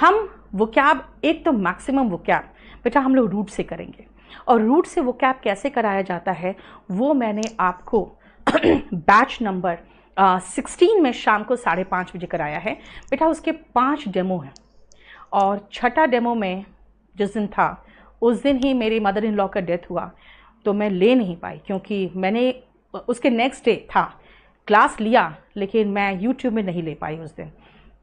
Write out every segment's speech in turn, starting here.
हम वोकैब, एक तो मैक्सिमम वोकैब बेटा हम लोग रूट से करेंगे, और रूट से वोकैब कैसे कराया जाता है वो मैंने आपको बैच नंबर 16 में शाम को 5:30 बजे कराया है बेटा। उसके 5 डेमो हैं, और छठा डेमो में जिस दिन था उस दिन ही मेरी मदर इन लॉ का डेथ हुआ, तो मैं ले नहीं पाई, क्योंकि मैंने उसके नेक्स्ट डे था क्लास लिया, लेकिन मैं यूट्यूब में नहीं ले पाई उस दिन।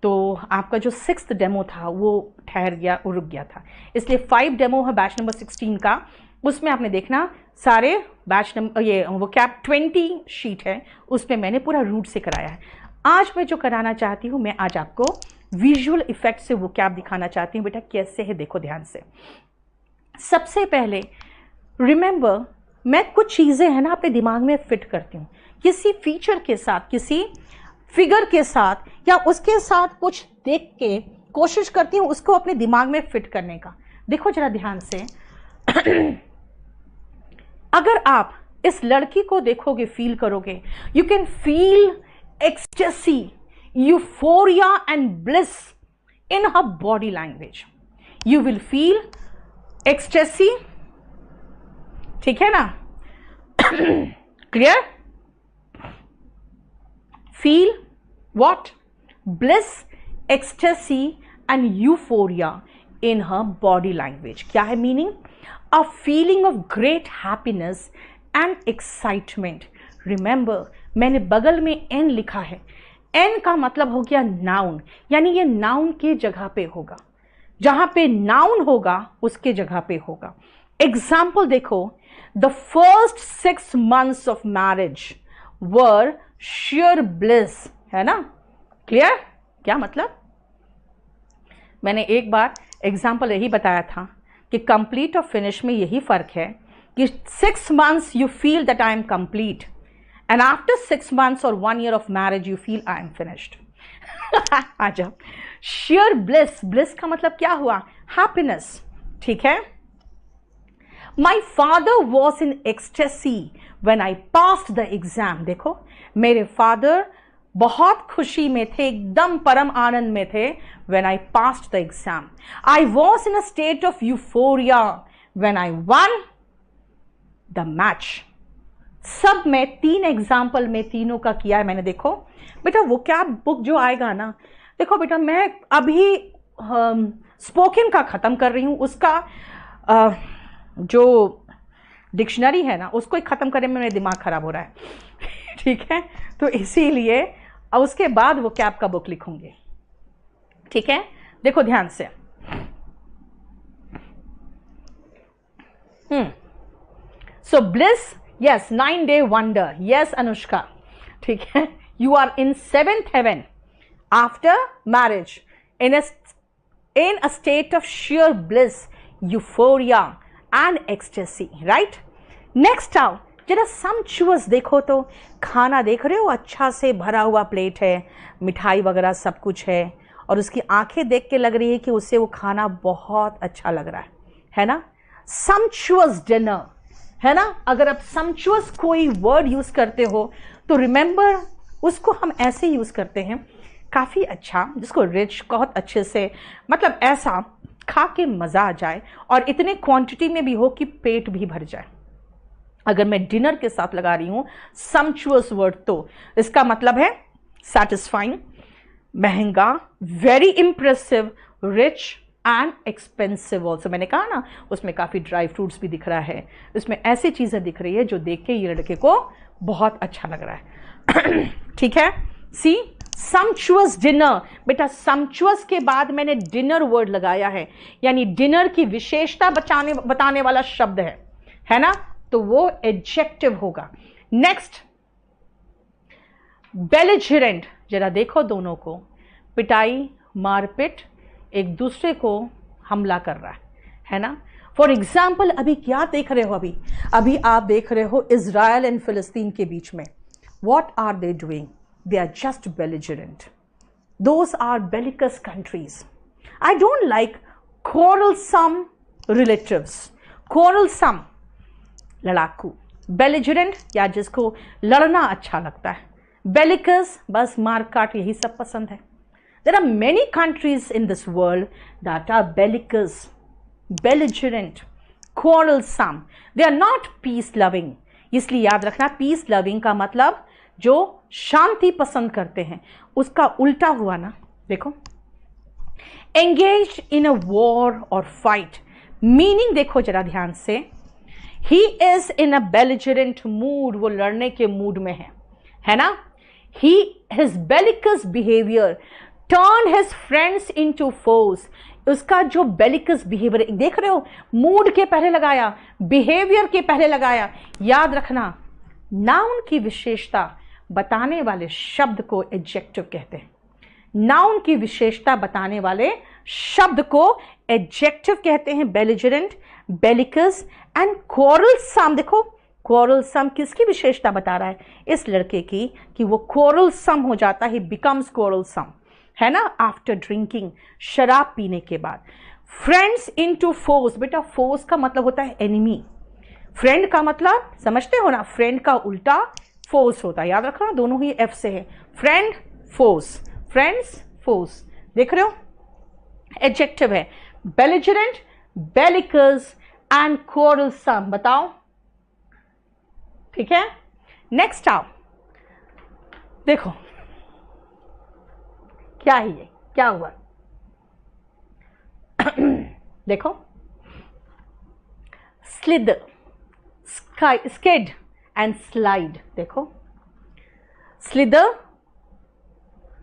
तो आपका जो 6th डेमो था वो ठहर गया, रुक गया था, इसलिए 5 डेमो है बैच नंबर 16 का। उसमें आपने देखना सारे बैच नंबर, ये वोकैब 20 शीट है, उसमें मैंने पूरा रूट से कराया है। आज मैं जो कराना चाहती हूँ, मैं आज आपको विजुअल इफेक्ट से वोकैब दिखाना चाहती हूँ बेटा, कैसे है देखो ध्यान से। सबसे पहले रिमेंबर, मैं कुछ चीज़ें हैं ना अपने दिमाग में फिट करती हूँ, किसी फीचर के साथ, किसी फिगर के साथ, या उसके साथ कुछ देख के कोशिश करती हूँ उसको अपने दिमाग में फिट करने का। देखो जरा ध्यान से, अगर आप इस लड़की को देखोगे, फील करोगे, you can feel ecstasy, euphoria and bliss in her body language. You will feel ecstasy, ठीक है ना? Clear? Feel what? Bliss, ecstasy and euphoria in her body language. क्या है meaning? A feeling of great happiness and excitement. Remember, मैंने बगल में n लिखा है, n का मतलब हो गया नाउन, यानी ये नाउन के जगह पे होगा, जहां पे नाउन होगा उसके जगह पे होगा। एग्जाम्पल देखो, the first 6 months of marriage were sheer bliss, है ना? क्लियर? क्या मतलब? मैंने एक बार एग्जाम्पल यही बताया था कि कंप्लीट और फिनिश में यही फर्क है कि 6 months you feel that I am complete, and after 6 months और 1 year of marriage you feel I am finished. आ जाओ। शेयर ब्लिस, ब्लिस का मतलब क्या हुआ? हैप्पीनेस, ठीक है? My father was in ecstasy when I passed the exam. देखो, मेरे फादर बहुत खुशी में थे, एकदम परम आनंद में थे when I passed the exam. I was in a state of euphoria when I won the match. सब में 3 एग्जाम्पल में तीनों का किया है मैंने। देखो बेटा, वोकैब बुक जो आएगा ना, देखो बेटा मैं अभी स्पोकन का खत्म कर रही हूँ, उसका जो डिक्शनरी है ना उसको खत्म करने में मेरा दिमाग खराब हो रहा है। ठीक है, तो इसीलिए अब उसके बाद वो कैब का बुक लिखूंगी, ठीक है? देखो ध्यान से, so bliss, yes, 9-day wonder, yes Anushka, ठीक है? You are in 7th heaven after marriage in a state of sheer bliss, euphoria and ecstasy, right? Next आओ जरा sumptuous, देखो तो खाना देख रहे हो, अच्छा से भरा हुआ प्लेट है, मिठाई वगैरह सब कुछ है, और उसकी आंखें देख के लग रही है कि उसे वो खाना बहुत अच्छा लग रहा है ना? sumptuous dinner, है ना? अगर आप sumptuous कोई वर्ड यूज करते हो तो रिमेंबर उसको हम ऐसे यूज करते हैं, काफी अच्छा, जिसको रिच बहुत अच्छे से, मतलब ऐसा खा के मजा आ जाए और इतने क्वांटिटी में भी हो कि पेट भी भर जाए। अगर मैं डिनर के साथ लगा रही हूं sumptuous वर्ड, तो इसका मतलब है satisfying, महंगा, very impressive, rich and expensive also. मैंने कहा ना उसमें काफी ड्राई फ्रूट्स भी दिख रहा है, उसमें ऐसी चीजें दिख रही है जो देख के ये लड़के को बहुत अच्छा लग रहा है। ठीक है, सी sumptuous डिनर, बेटा sumptuous के बाद मैंने डिनर वर्ड लगाया है, यानी डिनर की विशेषता बताने वाला शब्द है ना? तो वो एडजेक्टिव होगा। नेक्स्ट, बेलिजरेंट, जरा देखो दोनों को, पिटाई, मारपीट, एक दूसरे को हमला कर रहा है ना? फॉर एग्जाम्पल अभी क्या देख रहे हो? अभी आप देख रहे हो इजराइल एंड फिलिस्तीन के बीच में। What are they doing? They are just belligerent. Those are bellicose countries. I don't like quarrelsome relatives, quarrelsome लड़ाकू, बेलिजरेंट या जिसको लड़ना अच्छा लगता है, बेलिकस बस मार काट, यही सब पसंद है। There are many countries in this world that are bellicose, belligerent, quarrelsome. They are not peace loving. इसलिए याद रखना, पीस लविंग का मतलब जो शांति पसंद करते हैं, उसका उल्टा हुआ ना, देखो, engaged in a war or fight. Meaning देखो जरा ध्यान से, he is in a belligerent mood, वो लड़ने के मूड में है ना. His bellicose behavior turn his friends into foes. उसका जो bellicose behavior, देख रहे हो, मूड के पहले लगाया, बिहेवियर के पहले लगाया. याद रखना, नाउन की विशेषता बताने वाले शब्द को एडजेक्टिव कहते हैं. नाउन की विशेषता बताने वाले शब्द को एडजेक्टिव कहते हैं. Belligerent, bellicose and quarrelsome. देखो, क्वारलसम किसकी विशेषता बता रहा है? इस लड़के की, कि वो क्वारलसम हो जाता है, बिकम्स क्वारलसम, है ना, आफ्टर ड्रिंकिंग, शराब पीने के बाद. Friends into force. बेटा फोर्स का मतलब होता है एनिमी. फ्रेंड का मतलब समझते हो ना, फ्रेंड का उल्टा फोर्स होता है. याद रखना, दोनों ही एफ से है. Friend, force, friends, force. देख रहे हो, एडजेक्टिव है. Belligerent, bellicose and quarrelsome. बताओ, ठीक है. नेक्स्ट आओ, देखो क्या है ये, क्या हुआ. देखो, स्लिद, स्किड एंड स्लाइड. देखो, स्लिदर,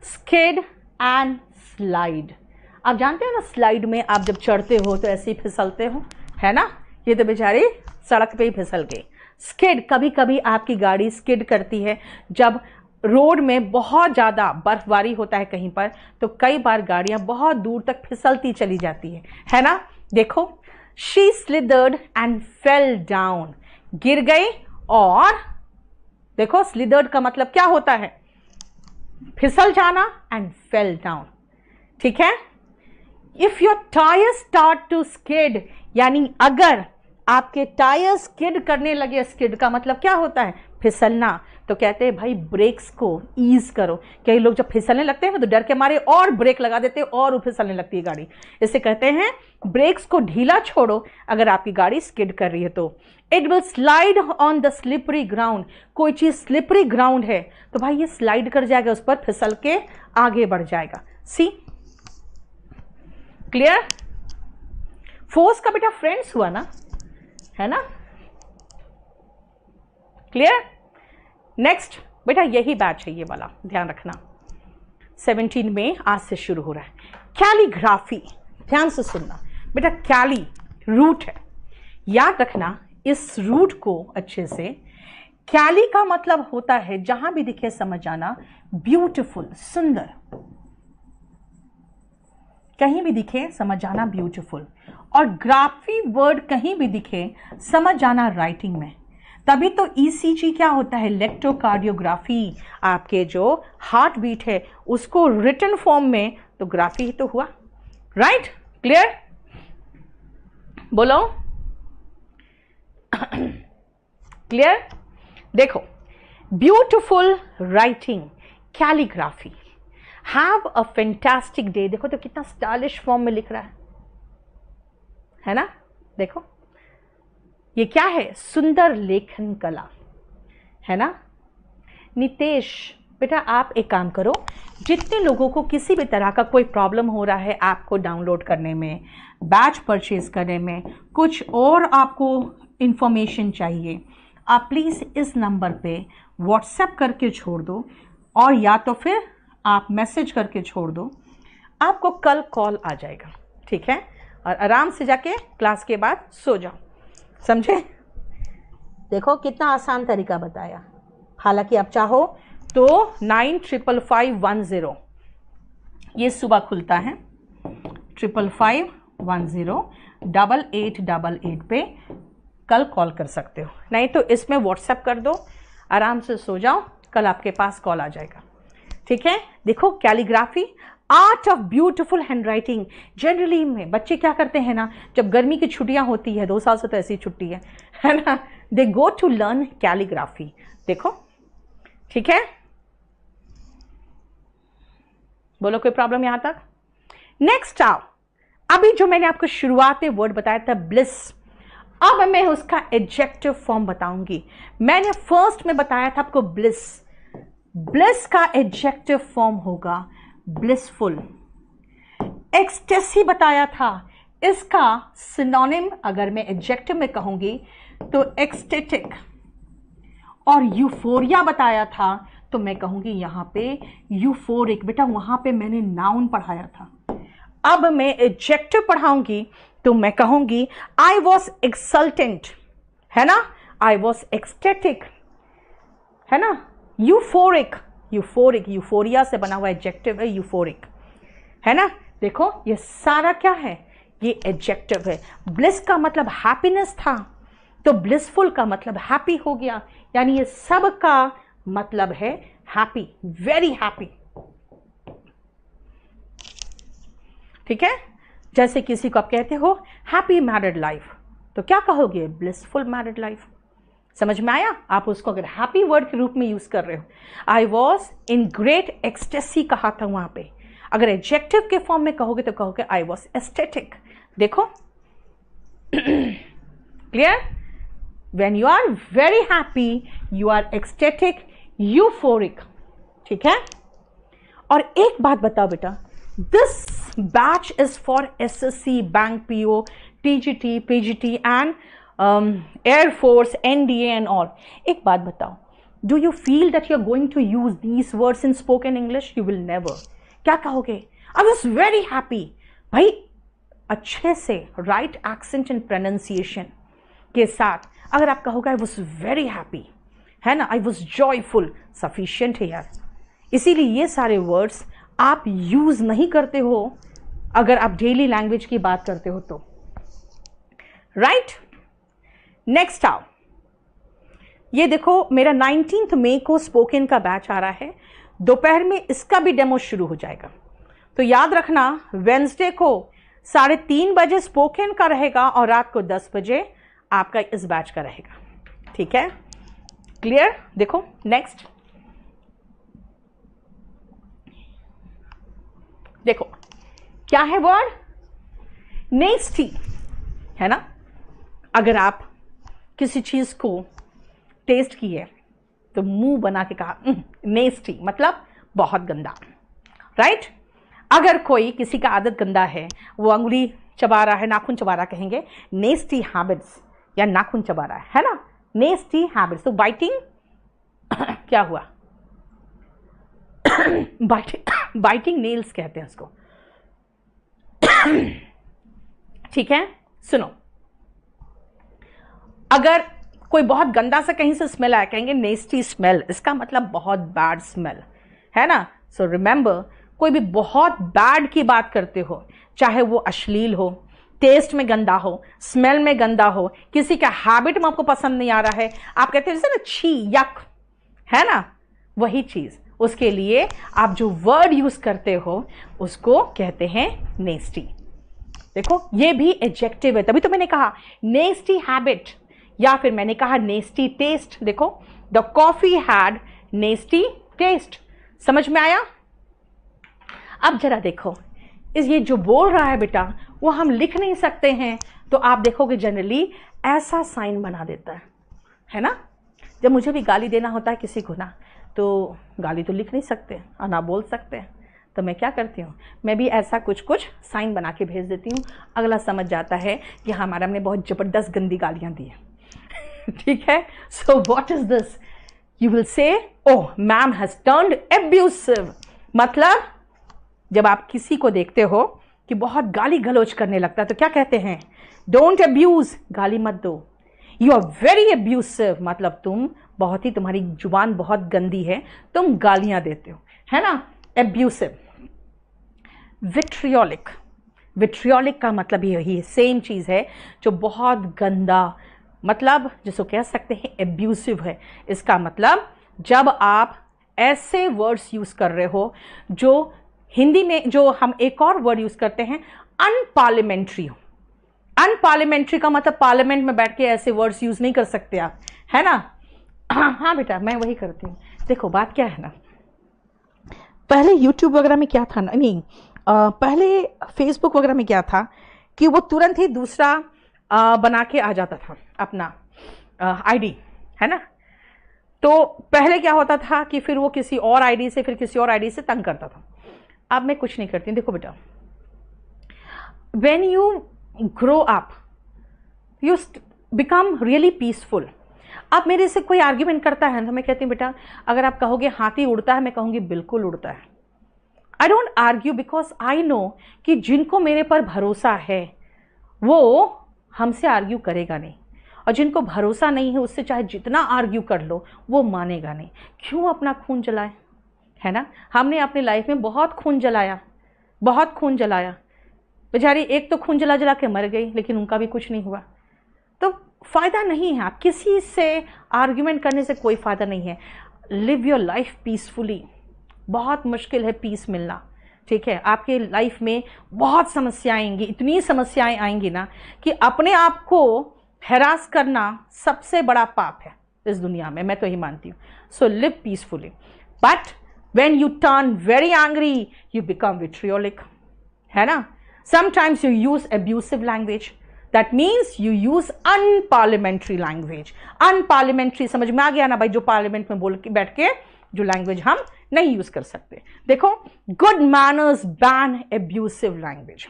स्किड एंड स्लाइड. आप जानते हो ना, स्लाइड में आप जब चढ़ते हो तो ऐसे ही फिसलते हो, है ना. ये तो बेचारी सड़क पे ही फिसल गई. स्किड, कभी कभी आपकी गाड़ी स्किड करती है जब रोड में बहुत ज़्यादा बर्फबारी होता है कहीं पर, तो कई बार गाड़ियां बहुत दूर तक फिसलती चली जाती है ना. देखो, शी स्लिदर्ड एंड फेल डाउन. गिर गई. और देखो, स्लिदर्ड का मतलब क्या होता है? फिसल जाना. And fell down. ठीक है. If your tyre start to skid, यानी अगर आपके टायर स्किड करने लगे. स्किड का मतलब क्या होता है? फिसलना. तो कहते हैं भाई ब्रेक्स को ईज करो. कई लोग जब फिसलने लगते हैं तो डर के मारे और ब्रेक लगा देते हैं और फिसलने लगती है गाड़ी. इसे कहते हैं ब्रेक्स को ढीला छोड़ो अगर आपकी गाड़ी स्किड कर रही है तो. It will slide on the slippery ground. कोई चीज स्लिपरी ग्राउंड है तो भाई ये स्लाइड कर जाएगा, उस पर फिसल के आगे बढ़ जाएगा. सी, क्लियर. फोर्स का बेटा फ्रेंड्स हुआ ना, है ना. क्लियर. नेक्स्ट बेटा यही बैच है, ये वाला ध्यान रखना. 17 में आज से शुरू हो रहा है. कैलीग्राफी, ध्यान से सुनना बेटा. कैली रूट है, याद रखना इस रूट को अच्छे से. कैली का मतलब होता है, जहां भी दिखे समझ आना, ब्यूटिफुल, सुंदर. कहीं भी दिखे समझ आना ब्यूटिफुल. और ग्राफी वर्ड कहीं भी दिखे समझ आना राइटिंग में. तभी तो ईसीजी क्या होता है? इलेक्ट्रोकार्डियोग्राफी. आपके जो हार्ट बीट है उसको रिटन फॉर्म में, तो ग्राफी ही तो हुआ. राइट. क्लियर. बोलो. क्लियर. देखो, beautiful writing, calligraphy. Have a fantastic day. देखो तो कितना स्टाइलिश फॉर्म में लिख रहा है ना. देखो, ये क्या है? सुंदर लेखन कला, है ना. नितेश बेटा आप एक काम करो, जितने लोगों को किसी भी तरह का कोई प्रॉब्लम हो रहा है ऐप को डाउनलोड करने में, बैच परचेज करने में, कुछ और आपको इंफॉर्मेशन चाहिए, आप प्लीज़ इस नंबर पे व्हाट्सएप करके छोड़ दो, और या तो फिर आप मैसेज करके छोड़ दो. आपको कल कॉल आ जाएगा. ठीक है. और आराम से जाके क्लास के बाद सो जाओ. समझे? देखो कितना आसान तरीका बताया. हालांकि आप चाहो तो 955510 ये सुबह खुलता है. 555510 8888 पे कल कॉल कर सकते हो. नहीं तो इसमें व्हाट्सएप कर दो, आराम से सो जाओ, कल आपके पास कॉल आ जाएगा. ठीक है. देखो, calligraphy, art of beautiful hand writing. Generally में बच्चे क्या करते हैं ना, जब गर्मी की छुट्टियां होती है, 2 साल से तो ऐसी छुट्टी है ना, दे गो टू लर्न कैलीग्राफी. देखो, ठीक है. बोलो कोई प्रॉब्लम यहां तक? नेक्स्ट आओ, अभी जो मैंने आपको शुरुआत में वर्ड बताया था ब्लिस, अब मैं उसका एडजेक्टिव फॉर्म बताऊंगी। मैंने फर्स्ट में बताया था आपको ब्लिस, ब्लिस का एडजेक्टिव फॉर्म होगा ब्लिसफुल। एक्सटेसी बताया था, इसका सिनोनिम अगर मैं एडजेक्टिव में कहूंगी तो एक्सटेटिक। और यूफोरिया बताया था तो मैं कहूंगी यहां पे यूफोरिक। बेटा वहां पे मैंने नाउन पढ़ाया था, अब मैं एडजेक्टिव पढ़ाऊंगी तो मैं कहूंगी आई वॉज एक्सल्टेंट, है ना, आई वॉज एक्सटेटिक, है ना, यूफोरिक, यूफोरिक यूफोरिया से बना हुआ एडजेक्टिव है यूफोरिक, है ना। देखो ये सारा क्या है, ये एडजेक्टिव है। ब्लिस का मतलब हैप्पीनेस था तो ब्लिसफुल का मतलब हैप्पी हो गया, यानी ये सब का मतलब है हैप्पी, वेरी हैप्पी। ठीक है, जैसे किसी को आप कहते हो हैप्पी मैरिड लाइफ तो क्या कहोगे, ब्लिसफुल मैरिड लाइफ। समझ में आया? आप उसको अगर हैप्पी वर्ड के रूप में यूज कर रहे हो, I was in great ecstasy कहा था वहां पे। अगर एडजेक्टिव के फॉर्म में कहोगे तो कहोगे आई वॉज एस्थेटिक। देखो clear? When you are very happy you are ecstatic, euphoric. ठीक है, और एक बात बताओ बेटा, this batch is for SSC, bank PO, TGT, PGT and air force, NDA and all. एक बात बताओ, do you feel that you are going to use these words in spoken English? You will never. क्या कहोगे? I was very happy. भाई अच्छे से right accent and pronunciation के साथ अगर आप कहोगे आई वॉज वेरी हैप्पी, है ना, आई वॉज जॉयफुल, सफिशियंट है यार। इसीलिए ये सारे वर्ड्स आप यूज नहीं करते हो अगर आप डेली लैंग्वेज की बात करते हो तो, राइट। नेक्स्ट आओ, ये देखो मेरा 19 मई को स्पोकन का बैच आ रहा है, दोपहर में इसका भी डेमो शुरू हो जाएगा। तो याद रखना वेंसडे को 3:30 बजे स्पोकन का रहेगा और रात को 10 बजे आपका इस बैच का रहेगा। ठीक है, क्लियर? देखो नेक्स्ट, देखो क्या है वर्ड, नेस्टी, है ना। अगर आप किसी चीज को टेस्ट किए तो मुंह बना के कहा नेस्टी, मतलब बहुत गंदा, राइट। अगर कोई किसी का आदत गंदा है, वो अंगुली चबा रहा है, नाखून चबा रहा, कहेंगे नेस्टी हैबिट्स, या नाखून चबा रहा है ना, नेस्टी हैबिट्स। तो बाइटिंग क्या हुआ बाइटिंग नेल्स कहते हैं उसको। ठीक है, सुनो, अगर कोई बहुत गंदा सा कहीं से स्मेल आया, कहेंगे नेस्टी स्मेल, इसका मतलब बहुत बैड स्मेल, है ना। सो रिमेंबर, कोई भी बहुत बैड की बात करते हो, चाहे वो अश्लील हो, टेस्ट में गंदा हो, स्मेल में गंदा हो, किसी का हैबिट में आपको पसंद नहीं आ रहा है, आप कहते हैं जैसे ना छी, यक, है ना, वही चीज, उसके लिए आप जो वर्ड यूज करते हो उसको कहते हैं नेस्टी। देखो ये भी एडजेक्टिव है, तभी तो मैंने कहा नेस्टी हैबिट, या फिर मैंने कहा नेस्टी टेस्ट। देखो the coffee had nasty taste. समझ में आया? अब जरा देखो, इस ये जो बोल रहा है बेटा वो हम लिख नहीं सकते हैं, तो आप देखोगे जनरली ऐसा साइन बना देता है ना। जब मुझे भी गाली देना होता है किसी को ना, तो गाली तो लिख नहीं सकते और ना बोल सकते, तो मैं क्या करती हूँ, मैं भी ऐसा कुछ कुछ साइन बना के भेज देती हूँ। अगला समझ जाता है कि हाँ मैडम ने बहुत ज़बरदस्त गंदी गालियाँ दी हैं। ठीक है, सो what is this, you will say oh ma'am has turned abusive. मतलब जब आप किसी को देखते हो कि बहुत गाली गलौज करने लगता है तो क्या कहते हैं, डोंट एब्यूज, गाली मत दो। यू आर वेरी एब्यूसिव, मतलब तुम बहुत ही, तुम्हारी जुबान बहुत गंदी है, तुम गालियां देते हो, है ना, एब्यूसिव। विट्रियोलिक, विट्रियोलिक का मतलब यही सेम चीज है, जो बहुत गंदा, मतलब जिसको कह सकते हैं एब्यूसिव है। इसका मतलब जब आप ऐसे वर्ड्स यूज कर रहे हो जो हिंदी में, जो हम एक और वर्ड यूज करते हैं अनपार्लियामेंट्री हो। अनपार्लियामेंट्री का मतलब पार्लियामेंट में बैठ के ऐसे वर्ड्स यूज नहीं कर सकते आप, है ना। हाँ बेटा मैं वही करती हूँ। देखो बात क्या है ना, पहले यूट्यूब वगैरह में क्या था ना, नहीं पहले फेसबुक वगैरह में क्या था कि वो तुरंत ही दूसरा बना के आ जाता था अपना आईडी, है ना। तो पहले क्या होता था कि फिर वो किसी और आईडी से फिर किसी और आईडी से तंग करता था। अब मैं कुछ नहीं करती। देखो बेटा, when you grow up you become really peaceful. अब मेरे से कोई आर्ग्यूमेंट करता है तो मैं कहती हूँ बेटा अगर आप कहोगे हाथी उड़ता है, मैं कहूँगी बिल्कुल उड़ता है। I don't argue because I know कि जिनको मेरे पर भरोसा है वो हमसे आर्ग्यू करेगा नहीं, और जिनको भरोसा नहीं है उससे चाहे जितना आर्ग्यू कर लो वो मानेगा नहीं। क्यों अपना खून जलाए, है ना। हमने अपनी लाइफ में बहुत खून जलाया, बहुत खून जलाया। बेचारी एक तो खून जला जला के मर गई, लेकिन उनका भी कुछ नहीं हुआ। तो फ़ायदा नहीं है, आप किसी से आर्ग्यूमेंट करने से कोई फ़ायदा नहीं है। Live your life peacefully. बहुत मुश्किल है पीस मिलना, ठीक है। आपके लाइफ में बहुत समस्याएं आएंगी, इतनी समस्याएं आएंगी ना कि अपने आप को हैरास करना सबसे बड़ा पाप है इस दुनिया में, मैं तो ही मानती हूँ। So live peacefully, but when you turn very angry you become vitriolic, है ना। Sometimes you use abusive language, that means you use unparliamentary language. Unparliamentary समझ में आ गया ना भाई, जो पार्लियामेंट में बोल के बैठ के जो लैंग्वेज हम नहीं यूज कर सकते। देखो, good manners ban abusive language.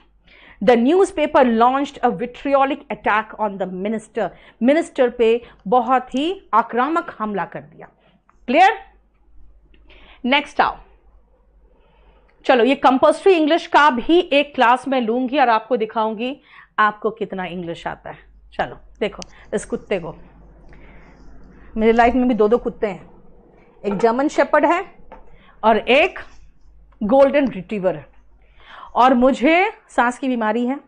The newspaper launched a vitriolic attack on the minister. Minister पे बहुत ही आक्रामक हमला कर दिया। क्लियर। नेक्स्ट आओ, चलो ये कंपल्सरी इंग्लिश का भी एक क्लास में लूंगी और आपको दिखाऊंगी आपको कितना इंग्लिश आता है। चलो देखो इस कुत्ते को, मेरी लाइफ में भी दो दो कुत्ते हैं, एक जर्मन शेपर्ड है और एक गोल्डन रिट्रीवर है। और मुझे सांस की बीमारी है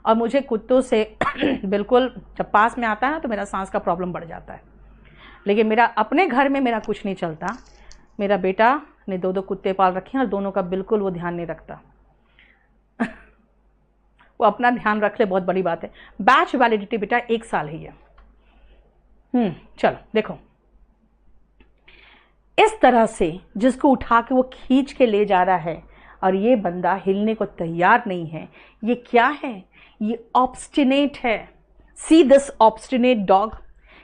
और मुझे कुत्तों से बिल्कुल जब पास में आता है तो मेरा सांस का प्रॉब्लम बढ़ जाता है। लेकिन मेरा अपने घर में मेरा कुछ नहीं चलता। मेरा बेटा ने दो दो कुत्ते पाल रखे हैं और दोनों का बिल्कुल वो ध्यान नहीं रखता। वो अपना ध्यान रख ले, बहुत बड़ी बात है। बैच वैलिडिटी बेटा 1 साल ही है। चलो देखो, इस तरह से जिसको उठा के वो खींच के ले जा रहा है और ये बंदा हिलने को तैयार नहीं है, ये क्या है? ये ऑब्स्टिनेट है। See this obstinate dog,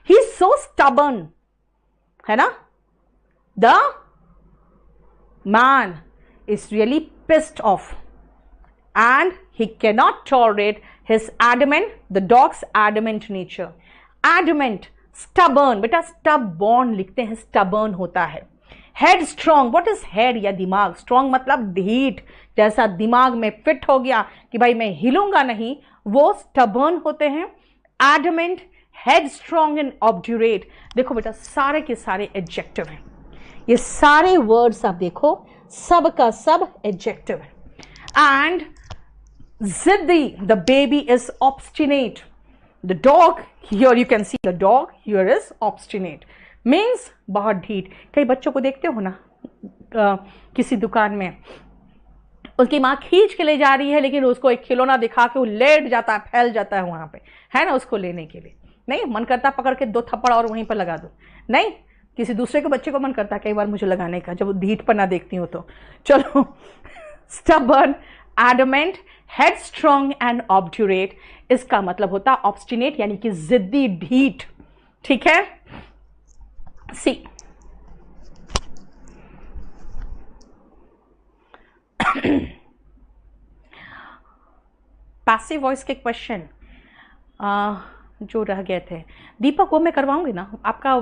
he is so stubborn, है ना। The man is really pissed off and he cannot tolerate his adamant, the dog's adamant nature. Adamant, stubborn, बेटा stubborn लिखते हैं, stubborn होता है। Headstrong, what is head या दिमाग? Strong मतलब ढीठ, जैसा दिमाग में फिट हो गया कि भाई मैं हिलूंगा नहीं, वो stubborn होते हैं। Adamant, headstrong and obdurate, देखो बेटा सारे के सारे adjective हैं। ये सारे words आप देखो, सब का सब adjective है। And Ziddi, the baby is obstinate. The dog, here you can see the dog, here is obstinate. Means बहुत ढीठ। कई बच्चों को देखते हो ना किसी दुकान में, उसकी माँ खींच के ले जा रही है लेकिन उसको एक खिलौना दिखा के वो लेट जाता है, फैल जाता है वहाँ पे, है ना, उसको लेने के लिए। नहीं मन करता पकड़ के 2 थप्पड़ और वहीं पर लगा दो, नहीं, किसी दूसरे के बच्चे को मन करता है कई बार मुझे लगाने का जब ढीठ पना देखती हूँ तो। चलो, stubborn, adamant, headstrong and obdurate, इसका मतलब होता obstinate यानी कि जिद्दी, ढीठ, ठीक है। सी पैसिव वॉइस के क्वेश्चन जो रह गए थे, दीपक वो मैं करवाऊंगी ना, आपका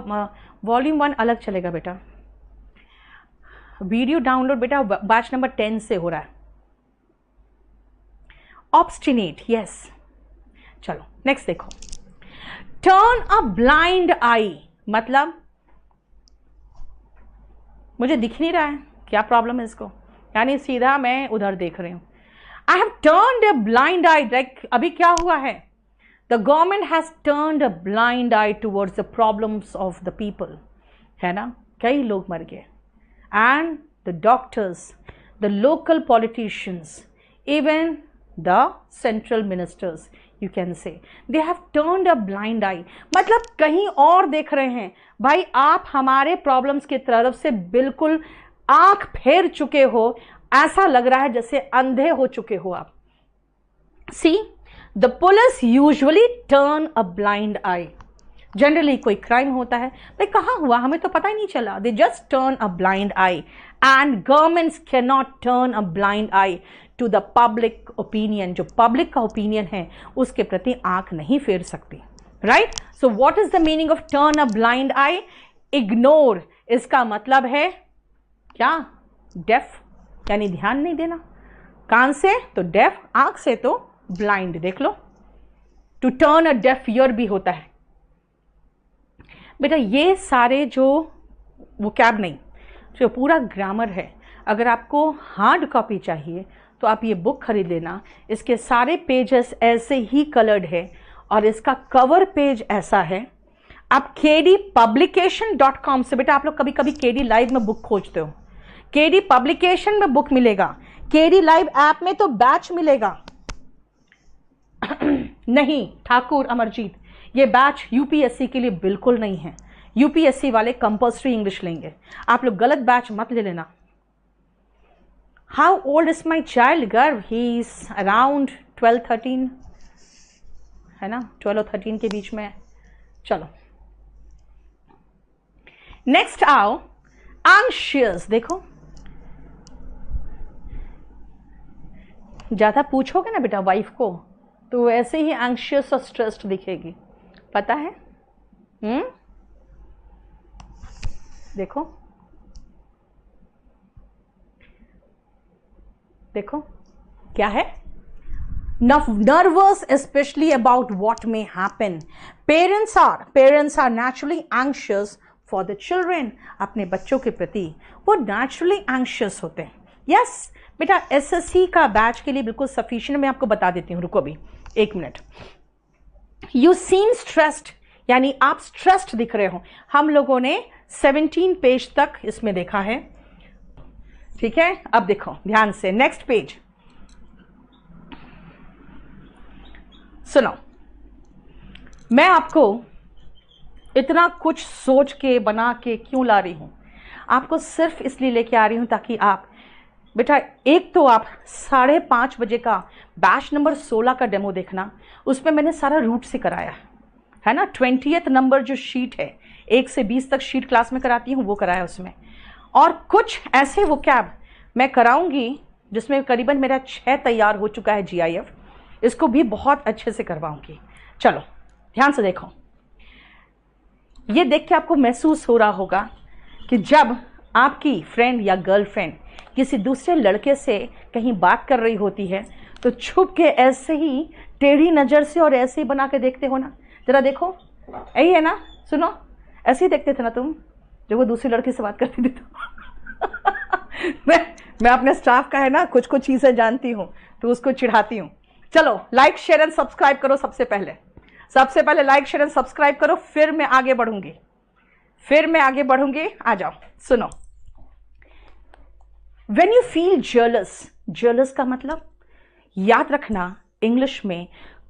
वॉल्यूम 1 अलग चलेगा बेटा। वीडियो डाउनलोड बेटा बैच नंबर 10 से हो रहा है। Obstinate, yes. चलो नेक्स्ट देखो, टर्न अ ब्लाइंड आई, मतलब मुझे दिख नहीं रहा है, क्या प्रॉब्लम है इसको, यानी सीधा मैं उधर देख रही हूं। I have turned a blind I, like अभी क्या हुआ है, the government has turned a blind I towards the problems of the people, है ना, कई लोग मर गए। And the doctors, the local politicians, even the central ministers, you can say, they have turned a blind eye, मतलब कहीं और देख रहे हैं। भाई आप हमारे प्रॉब्लम्स की तरफ से बिल्कुल आंख फेर चुके हो, ऐसा लग रहा है जैसे अंधे हो चुके हो आप। See, the police usually turn a blind eye. Generally कोई क्राइम होता है, भाई कहाँ हुआ हमें तो पता ही नहीं चला, they just turn a blind eye, and governments can not turn a blind eye to the public opinion. जो पब्लिक का ओपिनियन है उसके प्रति आंख नहीं फेर सकती, right. So what is the meaning of turn a blind eye? Ignore. इसका मतलब है क्या? डेफ, यानी ध्यान नहीं देना। कान से तो डेफ, आंख से तो ब्लाइंड। देख लो, to turn a deaf ear भी होता है। बेटा ये सारे जो वोकैब नहीं, जो पूरा ग्रामर है, अगर आपको हार्ड कॉपी चाहिए तो आप ये बुक खरीद लेना। इसके सारे पेजेस ऐसे ही कलर्ड है और इसका कवर पेज ऐसा है। आप kdpublication.com से, बेटा आप लोग कभी कभी KD लाइव में बुक खोजते हो, KD पब्लिकेशन में बुक मिलेगा, KD लाइव ऐप में तो बैच मिलेगा। नहीं ठाकुर अमरजीत, ये बैच यूपीएससी के लिए बिल्कुल नहीं है। यूपीएससी वाले कंपल्सरी इंग्लिश लेंगे, आप लोग गलत बैच मत ले लेना। How old is my child Garv? He is around 12-13 है ना, 12 और 13 के बीच में। चलो नेक्स्ट आओ, एंग्शियस। देखो ज्यादा पूछोगे ना बेटा वाइफ को तो ऐसे ही एंग्शियस और स्ट्रेस्ड दिखेगी, पता है। देखो देखो क्या है, nervous especially about what may happen. Parents are naturally anxious for the children. अपने बच्चों के प्रति वो naturally anxious होते हैं। Yes, बेटा SSC का बैच के लिए बिल्कुल सफिशिएंट, मैं आपको बता देती हूँ, रुको अभी 1 मिनट। You seem stressed, यानी आप स्ट्रेस्ड दिख रहे हो। हम लोगों ने 17 पेज तक इसमें देखा है, ठीक है। अब देखो ध्यान से, नेक्स्ट पेज सुनो। मैं आपको इतना कुछ सोच के बना के क्यों ला रही हूं? आपको सिर्फ इसलिए लेके आ रही हूं ताकि आप बेटा, एक तो आप 5:30 बजे का बैच नंबर 16 का डेमो देखना, उसमें मैंने सारा रूट से कराया है ना। 20th नंबर जो शीट है, 1 से 20 तक शीट क्लास में कराती हूँ, वो कराया उसमें। और कुछ ऐसे वोकैब मैं कराऊंगी जिसमें करीबन मेरा 6 तैयार हो चुका है GIF, इसको भी बहुत अच्छे से करवाऊंगी। चलो ध्यान से देखो, ये देख के आपको महसूस हो रहा होगा कि जब आपकी फ्रेंड या गर्लफ्रेंड किसी दूसरे लड़के से कहीं बात कर रही होती है तो छुप के ऐसे ही टेढ़ी नज़र से और ऐसे ही बना के देखते हो ना। जरा देखो, यही है ना, सुनो, ऐसे ही देखते थे ना तुम जब वो दूसरे लड़के से बात करती थी तो मैं अपने स्टाफ का है ना कुछ कुछ चीज़ें जानती हूँ तो उसको चिढ़ाती हूँ। चलो लाइक शेयर एंड सब्सक्राइब करो। सबसे पहले लाइक शेयर एंड सब्सक्राइब करो, फिर मैं आगे बढ़ूंगी। आ जाओ सुनो। When you feel jealous का मतलब याद रखना, इंग्लिश में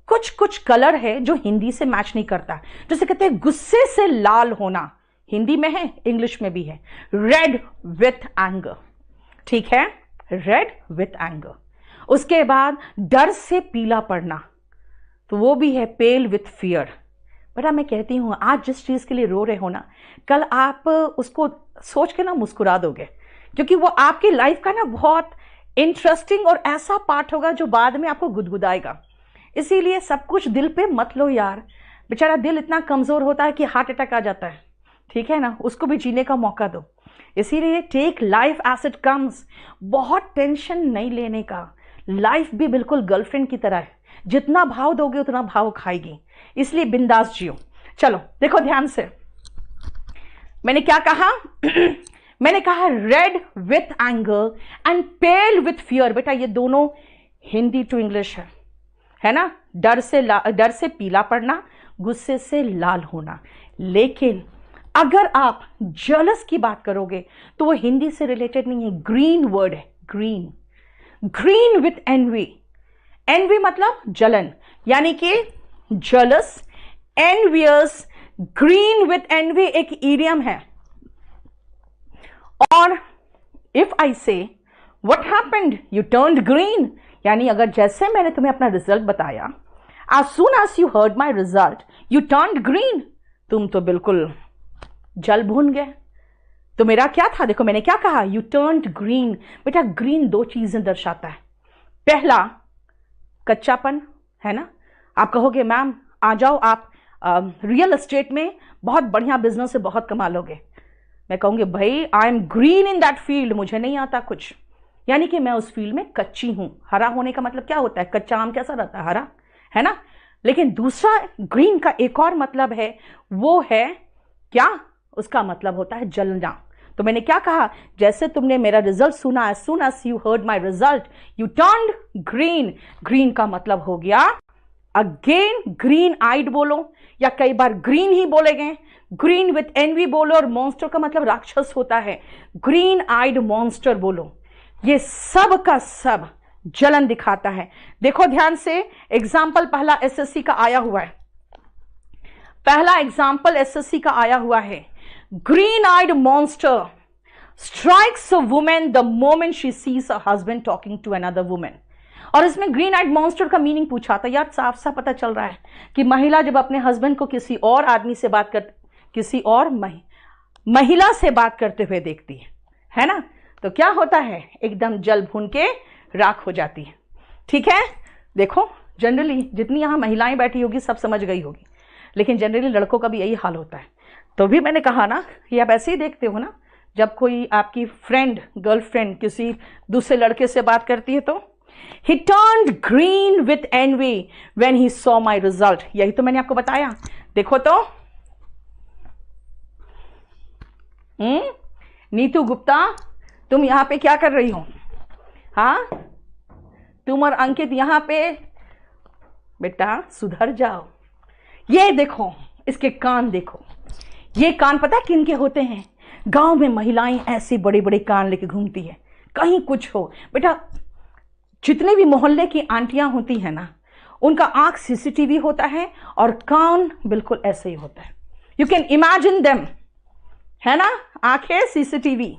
कुछ कलर है जो हिंदी से मैच नहीं करता। जैसे कहते हैं गुस्से से लाल होना, हिंदी में है, इंग्लिश में भी है, रेड विथ एंगर, ठीक है, रेड विथ एंगर। उसके बाद डर से पीला पड़ना, तो वो भी है पेल विथ फियर। बेटा मैं कहती हूँ आज जिस चीज़ के लिए रो रहे हो ना, कल आप उसको सोच के ना मुस्कुरा दोगे, क्योंकि वो आपकी लाइफ का ना बहुत इंटरेस्टिंग और ऐसा पार्ट होगा जो बाद में आपको गुदगुदाएगा। इसीलिए सब कुछ दिल पे मत लो यार, बेचारा दिल इतना कमज़ोर होता है कि हार्ट अटैक आ जाता है, ठीक है ना, उसको भी जीने का मौका दो। इसीलिए take life as it comes, बहुत टेंशन नहीं लेने का। लाइफ भी बिल्कुल गर्लफ्रेंड की तरह है, जितना भाव दोगे उतना भाव खाएगी, इसलिए बिंदास जियो। चलो देखो ध्यान से, मैंने क्या कहा मैंने कहा red with anger and pale with fear. बेटा ये दोनों हिंदी टू इंग्लिश है ना, डर से पीला पड़ना, गुस्से से लाल होना। लेकिन अगर आप जेलस की बात करोगे तो वो हिंदी से रिलेटेड नहीं है, ग्रीन वर्ड है, ग्रीन विथ एनवी। एनवी मतलब जलन, यानी कि jealous, envious, green with envy एक इडियम है। और if I say what happened, you turned green, यानी अगर जैसे मैंने तुम्हें अपना रिजल्ट बताया, as soon as you heard my result you turned green, तुम तो बिल्कुल जल भून गए। तो मेरा क्या था, देखो मैंने क्या कहा, यू टर्न्ड ग्रीन। बेटा ग्रीन दो चीजें दर्शाता है, पहला कच्चापन, है ना। आप कहोगे मैम आ जाओ आप रियल एस्टेट में बहुत बढ़िया बिजनेस से बहुत कमा लोगे। मैं कहूंगी भाई I am green in that field, मुझे नहीं आता कुछ, यानी कि मैं उस फील्ड में कच्ची हूं। हरा होने का मतलब क्या होता है, कच्चा आम कैसा रहता है, हरा, है ना। लेकिन दूसरा ग्रीन का एक और मतलब है, वो है क्या, उसका मतलब होता है जलना। तो मैंने क्या कहा, जैसे तुमने मेरा रिजल्ट सुना, as soon as you heard my result you turned green, green का मतलब हो गया अगेन ग्रीन आइड बोलो, या कई बार ग्रीन ही बोले गए, ग्रीन विथ एनवी बोलो, और मॉन्स्टर का मतलब राक्षस होता है, ग्रीन आइड मॉन्स्टर बोलो। ये सब का सब जलन दिखाता है। देखो ध्यान से, एग्जाम्पल पहला एसएससी का आया हुआ है, पहला एग्जाम्पल एसएससी का आया हुआ है, green eyed monster strikes a woman the moment she sees a husband talking to another woman. और इसमें ग्रीन आइड मॉन्स्टर का मीनिंग पूछा था। यार साफ साफ पता चल रहा है कि महिला जब अपने हस्बैंड को किसी और आदमी से बात कर, किसी और महिला से बात करते हुए देखती है ना, तो क्या होता है, एकदम जल भून के राख हो जाती है। ठीक है, देखो जनरली जितनी यहां महिलाएं बैठी होगी सब समझ गई होगी, लेकिन जनरली लड़कों का भी यही हाल होता है। तो भी मैंने कहा ना कि आप ऐसे ही देखते हो ना, जब कोई आपकी फ्रेंड गर्लफ्रेंड किसी दूसरे लड़के से बात करती है तो he turned green with envy when he saw my result। यही तो मैंने आपको बताया। देखो तो नीतू गुप्ता तुम यहां पे क्या कर रही हो, हाँ तुम और अंकित यहां पे, बेटा सुधर जाओ। ये देखो इसके कान देखो, ये कान पता है किन के होते हैं, गांव में महिलाएं ऐसे बड़े बड़े कान लेके घूमती है, कहीं कुछ हो। बेटा जितने भी मोहल्ले की आंटियां होती हैं ना, उनका आंख सीसीटीवी होता है और कान बिल्कुल ऐसे ही होता है, यू कैन इमेजिन देम, है ना, आंखें सीसीटीवी,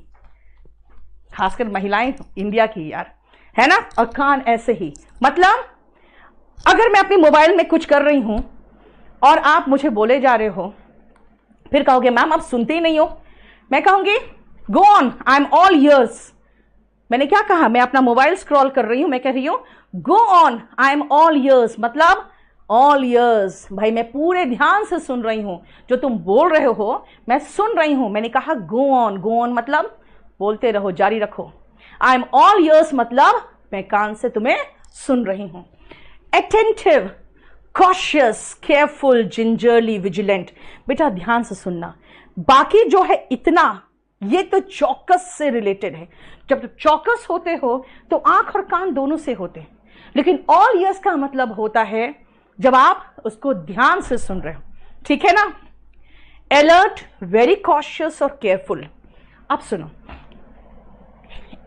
खासकर महिलाएं इंडिया की यार, है ना, और कान ऐसे ही। मतलब अगर मैं अपनी मोबाइल में कुछ कर रही हूं और आप मुझे बोले जा रहे हो, फिर कहोगे मैम आप सुनते ही नहीं हो, मैं कहूंगी go on I am all years. मैंने क्या कहा, मैं अपना मोबाइल स्क्रॉल कर रही हूं, मैं कह रही हूं go on I am all years, मतलब ऑल ईयर्स, भाई मैं पूरे ध्यान से सुन रही हूं, जो तुम बोल रहे हो मैं सुन रही हूं। मैंने कहा गो ऑन, गो ऑन मतलब बोलते रहो, जारी रखो। आई एम ऑल ईयर्स मतलब मैं कान से तुम्हें सुन रही हूं। Attentive, cautious, careful, gingerly, vigilant, बेटा ध्यान से सुनना। बाकी जो है इतना, ये तो चौकस से रिलेटेड है। जब तुम चौकस होते हो तो आंख और कान दोनों से होते हैं, लेकिन ऑल ईयर्स का मतलब होता है जब आप उसको ध्यान से सुन रहे हो। ठीक है ना, अलर्ट, वेरी कॉशियस और केयरफुल। अब सुनो,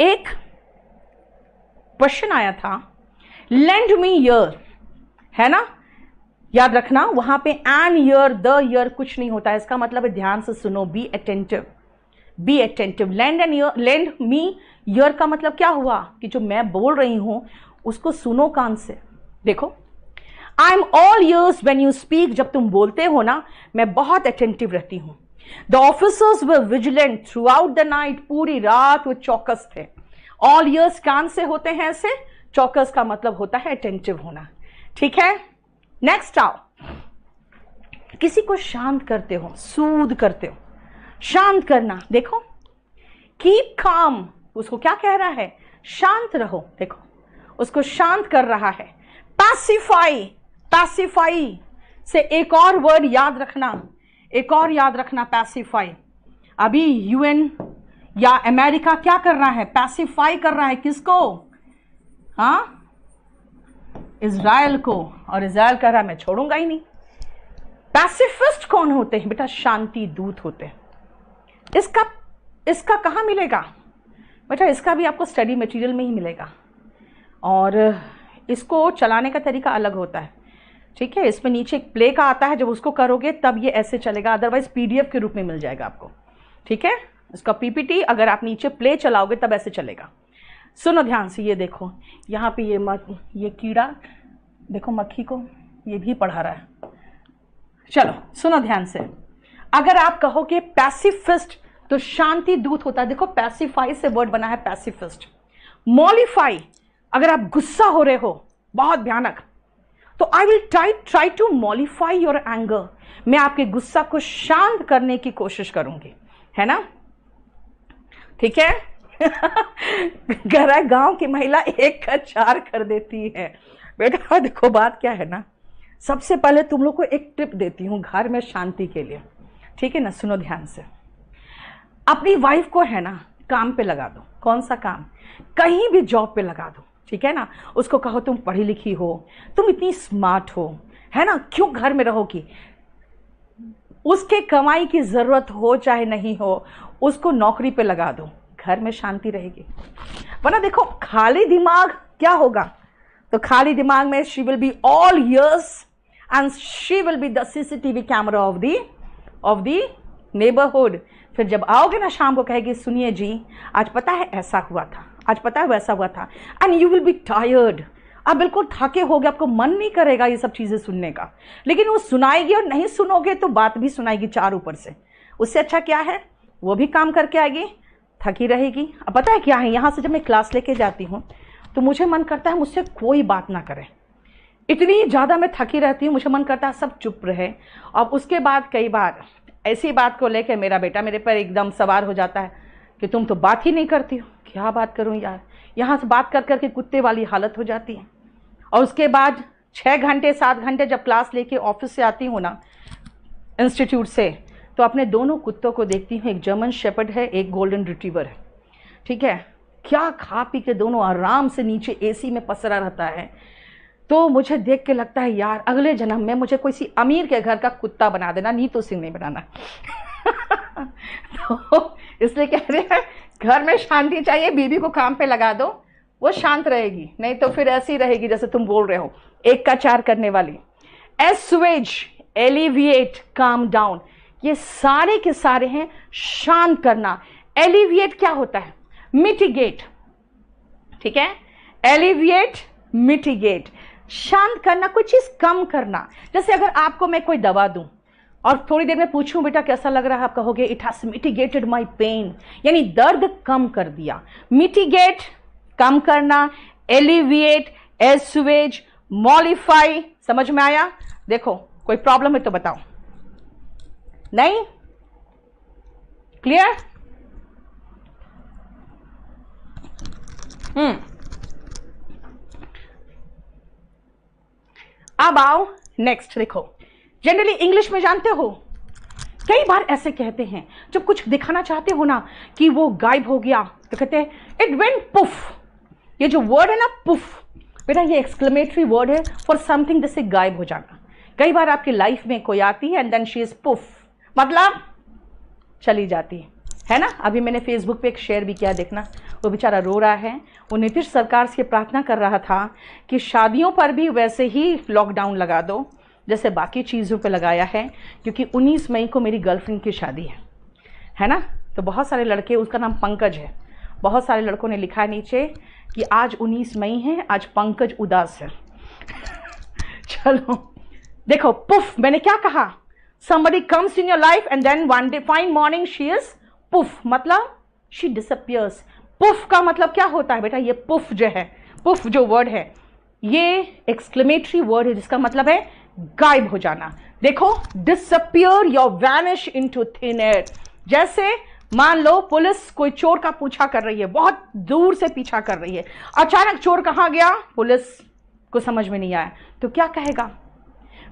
एक क्वेश्चन आया था, लेंड मी ईयर, है ना, याद रखना वहां पे एन ईयर द ईयर कुछ नहीं होता है, इसका मतलब है ध्यान से सुनो, be attentive, be attentive. Land and year, land me year का मतलब क्या हुआ कि जो मैं बोल रही हूं उसको सुनो कान से। देखो I am all years when you speak, जब तुम बोलते हो ना मैं बहुत अटेंटिव रहती हूं। The officers were vigilant through out the night, पूरी रात वो चौकस थे। ऑल ईयर्स कान से होते हैं ऐसे, चौकस का मतलब होता है अटेंटिव होना। ठीक है, नेक्स्ट आओ, किसी को शांत करते हो, सूद करते हो, शांत करना। देखो कीप काम, उसको क्या कह रहा है, शांत रहो। देखो उसको शांत कर रहा है। पैसिफाई, पैसिफाई से एक और वर्ड याद रखना, एक और याद रखना, पैसिफाई। अभी यूएन या अमेरिका क्या कर रहा है, पैसिफाई कर रहा है किसको, हाँ इजराइल को, और इजराइल कह रहा है मैं छोड़ूंगा ही नहीं। पैसिफिस्ट कौन होते हैं, बेटा शांति दूत होते हैं। इसका कहाँ मिलेगा बेटा, इसका भी आपको स्टडी मटेरियल में ही मिलेगा, और इसको चलाने का तरीका अलग होता है। ठीक है, इसमें नीचे एक प्ले का आता है, जब उसको करोगे तब ये ऐसे चलेगा, अदरवाइज पीडीएफ के रूप में मिल जाएगा आपको। ठीक है, इसका पीपीटी अगर आप नीचे प्ले चलाओगे तब ऐसे चलेगा। सुनो ध्यान से, ये देखो यहाँ पे ये कीड़ा देखो, मक्खी को ये भी पढ़ा रहा है। चलो सुनो ध्यान से, अगर आप कहो कि पैसिफिस्ट तो शांति दूत होता है, देखो पैसिफाई से वर्ड बना है पैसिफिस्ट। मॉलिफाई, अगर आप गुस्सा हो रहे हो बहुत भयानक, तो I will try to mollify your anger, मैं आपके गुस्सा को शांत करने की कोशिश करूंगी, है ना, ठीक है। गांव की महिला एक का 4 कर देती है। बेटा देखो बात क्या है ना, सबसे पहले तुम लोग को एक टिप देती हूं घर में शांति के लिए, ठीक है ना। सुनो ध्यान से, अपनी वाइफ को है ना काम पे लगा दो। कौन सा काम? कहीं भी जॉब पे लगा दो, ठीक है ना। उसको कहो तुम पढ़ी लिखी हो, तुम इतनी स्मार्ट हो, है ना, क्यों घर में रहोगी। उसके कमाई की जरूरत हो चाहे नहीं हो, उसको नौकरी पे लगा दो, घर में शांति रहेगी। वरना देखो खाली दिमाग क्या होगा, तो खाली दिमाग में she will be all years and she will be the CCTV camera off the neighbourhood. फिर जब आओगे ना शाम को कहेगी सुनिए जी आज पता है ऐसा हुआ था, आज पता है वैसा हुआ था, and you will be tired. आप बिल्कुल थके होगे, आपको मन नहीं करेगा ये सब चीजें सुनने का, लेकिन वो सुनाएगी और नहीं सुनोगे तो बात भी सुनाएगी 4 ऊपर से। उससे अच्छा क्या है, वो भी काम करके आएगी, थकी रहेगी। अब पता है क्या है, यहाँ से जब मैं क्लास लेके जाती हूँ तो मुझे मन करता है मुझसे कोई बात ना करे, इतनी ज़्यादा मैं थकी रहती हूँ, मुझे मन करता है सब चुप रहे। और उसके बाद कई बार ऐसी बात को लेकर मेरा बेटा मेरे पर एकदम सवार हो जाता है कि तुम तो बात ही नहीं करती हो। क्या बात करूँ यार, यहाँ से बात कर करके कुत्ते वाली हालत हो जाती है। और उसके बाद 6 घंटे 7 घंटे जब क्लास लेके ऑफिस से आती हूँ ना इंस्टीट्यूट से, तो अपने दोनों कुत्तों को देखती हूँ, एक जर्मन शेपर्ड है, एक गोल्डन रिट्रीवर है, ठीक है। क्या खा पी के दोनों आराम से नीचे एसी में पसरा रहता है। तो मुझे देख के लगता है यार अगले जन्म में मुझे कोई सी अमीर के घर का कुत्ता बना देना, नीतू सिंह नहीं बनाना। तो इसलिए कह रहे हैं घर में शांति चाहिए, बीबी को काम पे लगा दो, वो शांत रहेगी, नहीं तो फिर ऐसी रहेगी जैसे तुम बोल रहे हो, 1 का 4 करने वाली। एस्वेज, एलिविएट, काम डाउन, ये सारे के सारे हैं शांत करना। एलिविएट क्या होता है? मिटिगेट, ठीक है। एलिविएट, मिटिगेट, शांत करना, कोई चीज कम करना। जैसे अगर आपको मैं कोई दवा दूं और थोड़ी देर में पूछूं बेटा कैसा लग रहा है, आप कहोगे it has mitigated my pain, यानी दर्द कम कर दिया। मिटिगेट कम करना, एलिविएट, एस्वेज, मॉलिफाई, समझ में आया? देखो कोई प्रॉब्लम है तो बताओ, नहीं क्लियर? अब आओ नेक्स्ट, देखो जनरली इंग्लिश में जानते हो कई बार ऐसे कहते हैं जब कुछ दिखाना चाहते हो ना कि वो गायब हो गया, तो कहते हैं इट वेंट पुफ। ये जो वर्ड है ना पुफ, बेटा ये एक्सक्लेमेटरी वर्ड है फॉर समथिंग जैसे गायब हो जाना। कई बार आपकी लाइफ में कोई आती है and then she is poof, मतलब चली जाती है ना। अभी मैंने फेसबुक पे एक शेयर भी किया, देखना, वो बेचारा रो रहा है। वो नीतीश सरकार से प्रार्थना कर रहा था कि शादियों पर भी वैसे ही लॉकडाउन लगा दो जैसे बाकी चीज़ों पे लगाया है, क्योंकि 19 मई को मेरी गर्लफ्रेंड की शादी है ना। तो बहुत सारे लड़के, उसका नाम पंकज है, बहुत सारे लड़कों ने लिखा है नीचे कि आज 19 मई है, आज पंकज उदास है। चलो देखो पुफ, मैंने क्या कहा, somebody comes in your life and then one day fine morning she is puff, मतलब she disappears। पुफ का मतलब क्या होता है बेटा, ये पुफ जो है, पुफ जो वर्ड है ये एक्सक्लेमेटरी वर्ड है जिसका मतलब है गायब हो जाना। देखो डिसअपियर या वैनिश इनटू थिन एयर। जैसे मान लो पुलिस कोई चोर का पीछा कर रही है, बहुत दूर से पीछा कर रही है, अचानक चोर कहाँ गया पुलिस को समझ में नहीं आया, तो क्या कहेगा,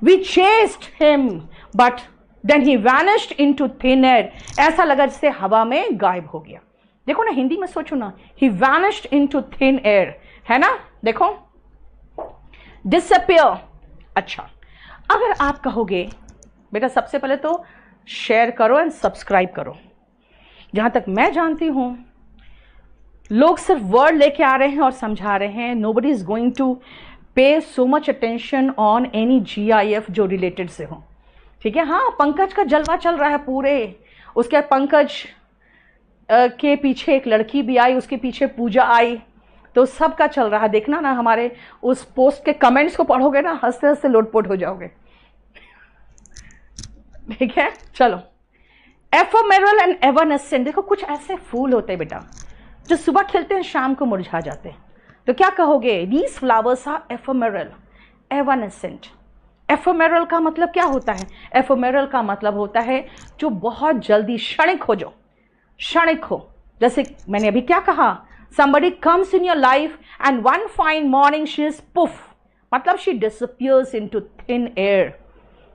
we chased him but then he vanished into thin air. ऐसा लगा जैसे हवा में गायब हो गया। देखो ना हिंदी में सोचो ना, ही वैनिश्ड इनटू थिन एयर, है ना। देखो डिसअपियर। अच्छा अगर आप कहोगे बेटा सबसे पहले तो शेयर करो एंड सब्सक्राइब करो। जहां तक मैं जानती हूं लोग सिर्फ वर्ड लेके आ रहे हैं और समझा रहे हैं, नोबडी इज गोइंग टू पे so much attention on any GIF जो रिलेटेड से हो, ठीक है। हाँ पंकज का जलवा चल रहा है पूरे, उसके पंकज के पीछे एक लड़की भी आई, उसके पीछे पूजा आई, तो सबका चल रहा। देखना ना हमारे उस पोस्ट के कमेंट्स को पढ़ोगे ना, हंसते हंसते लोटपोट हो जाओगे। ठीक है, चलो। एफेमेरल एंड एवरनेसेंट, देखो कुछ ऐसे फूल होते हैं बेटा जो सुबह खिलते हैं शाम को मुरझा जाते हैं, तो क्या कहोगे? These flowers are ephemeral, evanescent. Ephemeral का मतलब क्या होता है? एफेमेरल का मतलब होता है जो बहुत जल्दी क्षणिक हो, जो क्षणिक हो। जैसे मैंने अभी क्या कहा, somebody comes in your life and one fine morning she is poof, मतलब she disappears into thin air,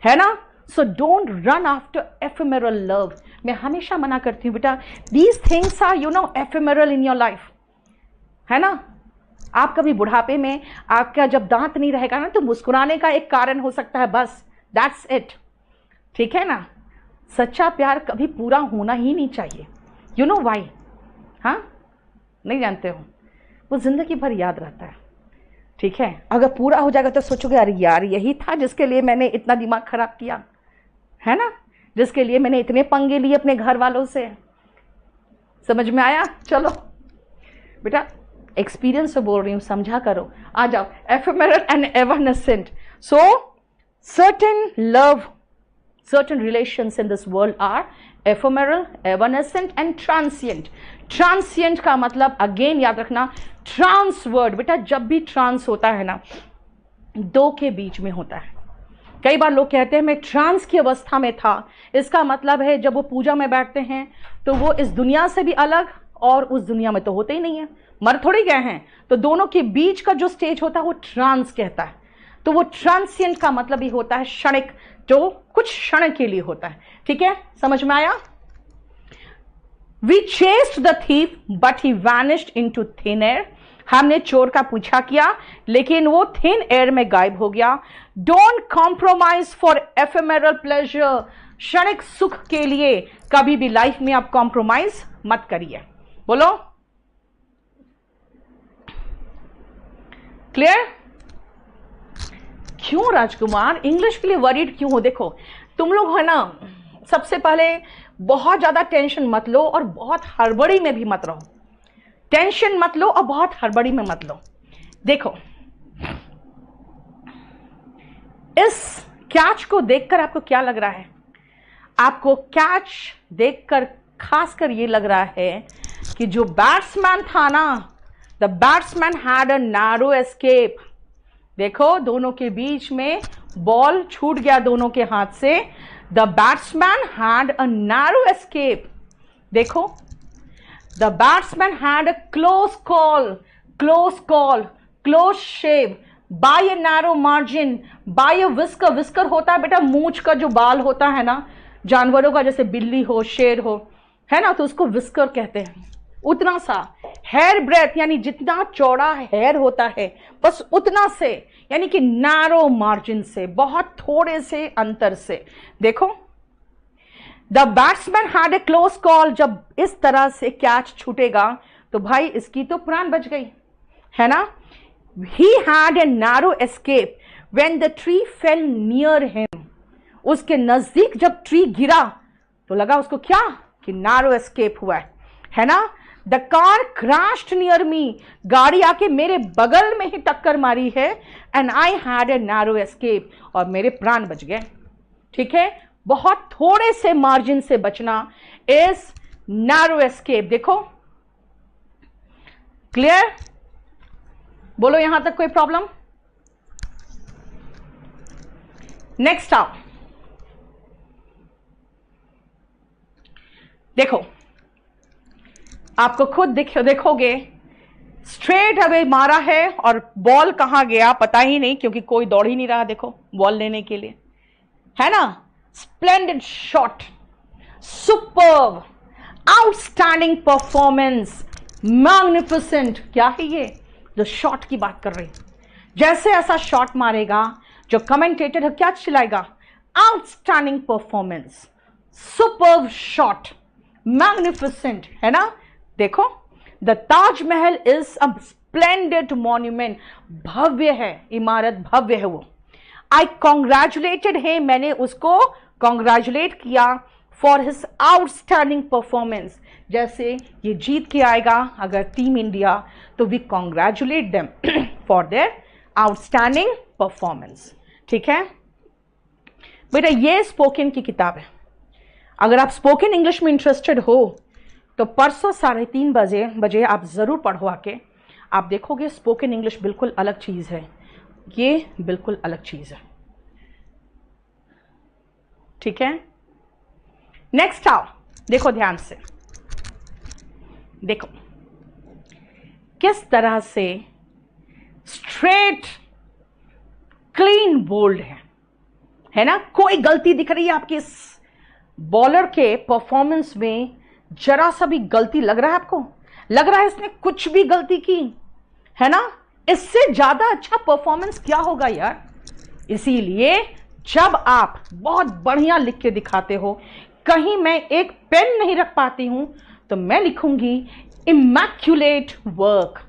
है ना? So don't run after ephemeral love. मैं हमेशा मना करती हूँ बेटा, these things are you know ephemeral in your life, है ना? आप कभी बुढ़ापे में आपका जब दांत नहीं रहेगा ना, तो मुस्कुराने का एक कारण हो सकता है, बस दैट्स इट। ठीक है ना? सच्चा प्यार कभी पूरा होना ही नहीं चाहिए। You know why? हाँ, नहीं जानते हो? वो जिंदगी भर याद रहता है। ठीक है, अगर पूरा हो जाएगा तो सोचोगे अरे यार यही था जिसके लिए मैंने इतना दिमाग खराब किया, है ना? जिसके लिए मैंने इतने पंगे लिए अपने घर वालों से। समझ में आया? चलो बेटा, एक्सपीरियंस से बोल रही हूँ, समझा करो। आ जाओ। Ephemeral and evanescent. So certain love, certain relations in this world are ephemeral, evanescent and transient. Transient का मतलब अगेन याद रखना, ट्रांस वर्ड बेटा, जब भी ट्रांस होता है ना, दो के बीच में होता है। कई बार लोग कहते हैं मैं ट्रांस की अवस्था में था, इसका मतलब है जब वो पूजा में बैठते हैं तो वो इस दुनिया से भी अलग और उस दुनिया में तो होते ही नहीं है, मर थोड़ी गए हैं, तो दोनों के बीच का जो स्टेज होता है वो ट्रांस कहता है। तो वो ट्रांसिएंट का मतलब ही होता है क्षणिक, जो कुछ क्षण के लिए होता है। ठीक है, समझ में आया? We chased the thief but he vanished into thin air, हमने चोर का पीछा किया लेकिन वो थिन एयर में गायब हो गया। डोंट कॉम्प्रोमाइज फॉर एफेमेरल प्लेजर, क्षणिक सुख के लिए कभी भी लाइफ में आप कॉम्प्रोमाइज मत करिए। बोलो क्लियर? क्यों राजकुमार इंग्लिश के लिए वरीड क्यों हो? देखो तुम लोग है ना, सबसे पहले बहुत ज्यादा टेंशन मत लो और बहुत हड़बड़ी में भी मत रहो। टेंशन मत लो और बहुत हड़बड़ी में मत लो। देखो इस कैच को देखकर आपको क्या लग रहा है? आपको कैच देखकर खासकर ये लग रहा है कि जो बैट्समैन था ना, the batsman had a narrow escape. देखो दोनों के बीच में बॉल छूट गया दोनों के हाथ से। The batsman had a narrow escape. देखो the batsman had a close call, close call, close shave by a narrow margin, by a whisker. Whisker होता है बेटा मूंछ का जो बाल होता है ना जानवरों का, जैसे बिल्ली हो, शेर हो, है ना, तो उसको विस्कर कहते हैं। उतना सा हेयर ब्रेथ, यानी जितना चौड़ा हेयर होता है बस उतना से, यानी कि नैरो मार्जिन से, बहुत थोड़े से अंतर से। देखो the batsman had a close call, जब इस तरह से कैच छूटेगा तो भाई इसकी तो प्राण बच गई, है ना। He had a narrow escape when the tree fail near him, उसके नजदीक जब ट्री गिरा तो लगा उसको क्या कि नैरो एस्केप हुआ है ना। The car crashed near me, गाड़ी आके मेरे बगल में ही टक्कर मारी है, and I had a narrow escape, और मेरे प्राण बच गए। ठीक है, बहुत थोड़े से मार्जिन से बचना इज नैरो एस्केप। देखो क्लियर? बोलो यहां तक कोई प्रॉब्लम? नेक्स्ट आओ। देखो आपको खुद देखोगे स्ट्रेट अवे मारा है और बॉल कहां गया पता ही नहीं, क्योंकि कोई दौड़ ही नहीं रहा देखो बॉल लेने के लिए, है ना। Splendid shot, superb, outstanding performance, magnificent. क्या है ये? जो शॉट की बात कर रही, जैसे ऐसा शॉट मारेगा जो कमेंटेटर है क्या चिल्लाएगा? Outstanding performance, superb shot, magnificent, है ना। देखो the Taj Mahal is a splendid monument, भव्य है, इमारत भव्य है वो। आई कॉन्ग्रेचुलेटेड है, मैंने उसको कॉन्ग्रेचुलेट किया फॉर हिज आउटस्टैंडिंग परफॉर्मेंस। जैसे ये जीत के आएगा अगर टीम इंडिया, तो we congratulate them for their outstanding performance. ठीक है बेटा, ये स्पोकन की किताब है। अगर आप स्पोकन इंग्लिश में इंटरेस्टेड हो तो परसों 3:30 बजे आप ज़रूर पढ़ो आके। आप देखोगे स्पोकन इंग्लिश बिल्कुल अलग चीज़ है, ये बिल्कुल अलग चीज़ है। ठीक है, नेक्स्ट आओ, देखो ध्यान से, देखो किस तरह से स्ट्रेट क्लीन बोल्ड है ना। कोई गलती दिख रही है आपके इस बॉलर के परफॉर्मेंस में? जरा सा भी गलती लग रहा है आपको? लग रहा है इसने कुछ भी गलती की है ना? इससे ज्यादा अच्छा परफॉर्मेंस क्या होगा यार। इसीलिए जब आप बहुत बढ़िया लिख के दिखाते हो, कहीं मैं एक पेन नहीं रख पाती हूं, तो मैं लिखूंगी इमैक्युलेट वर्क।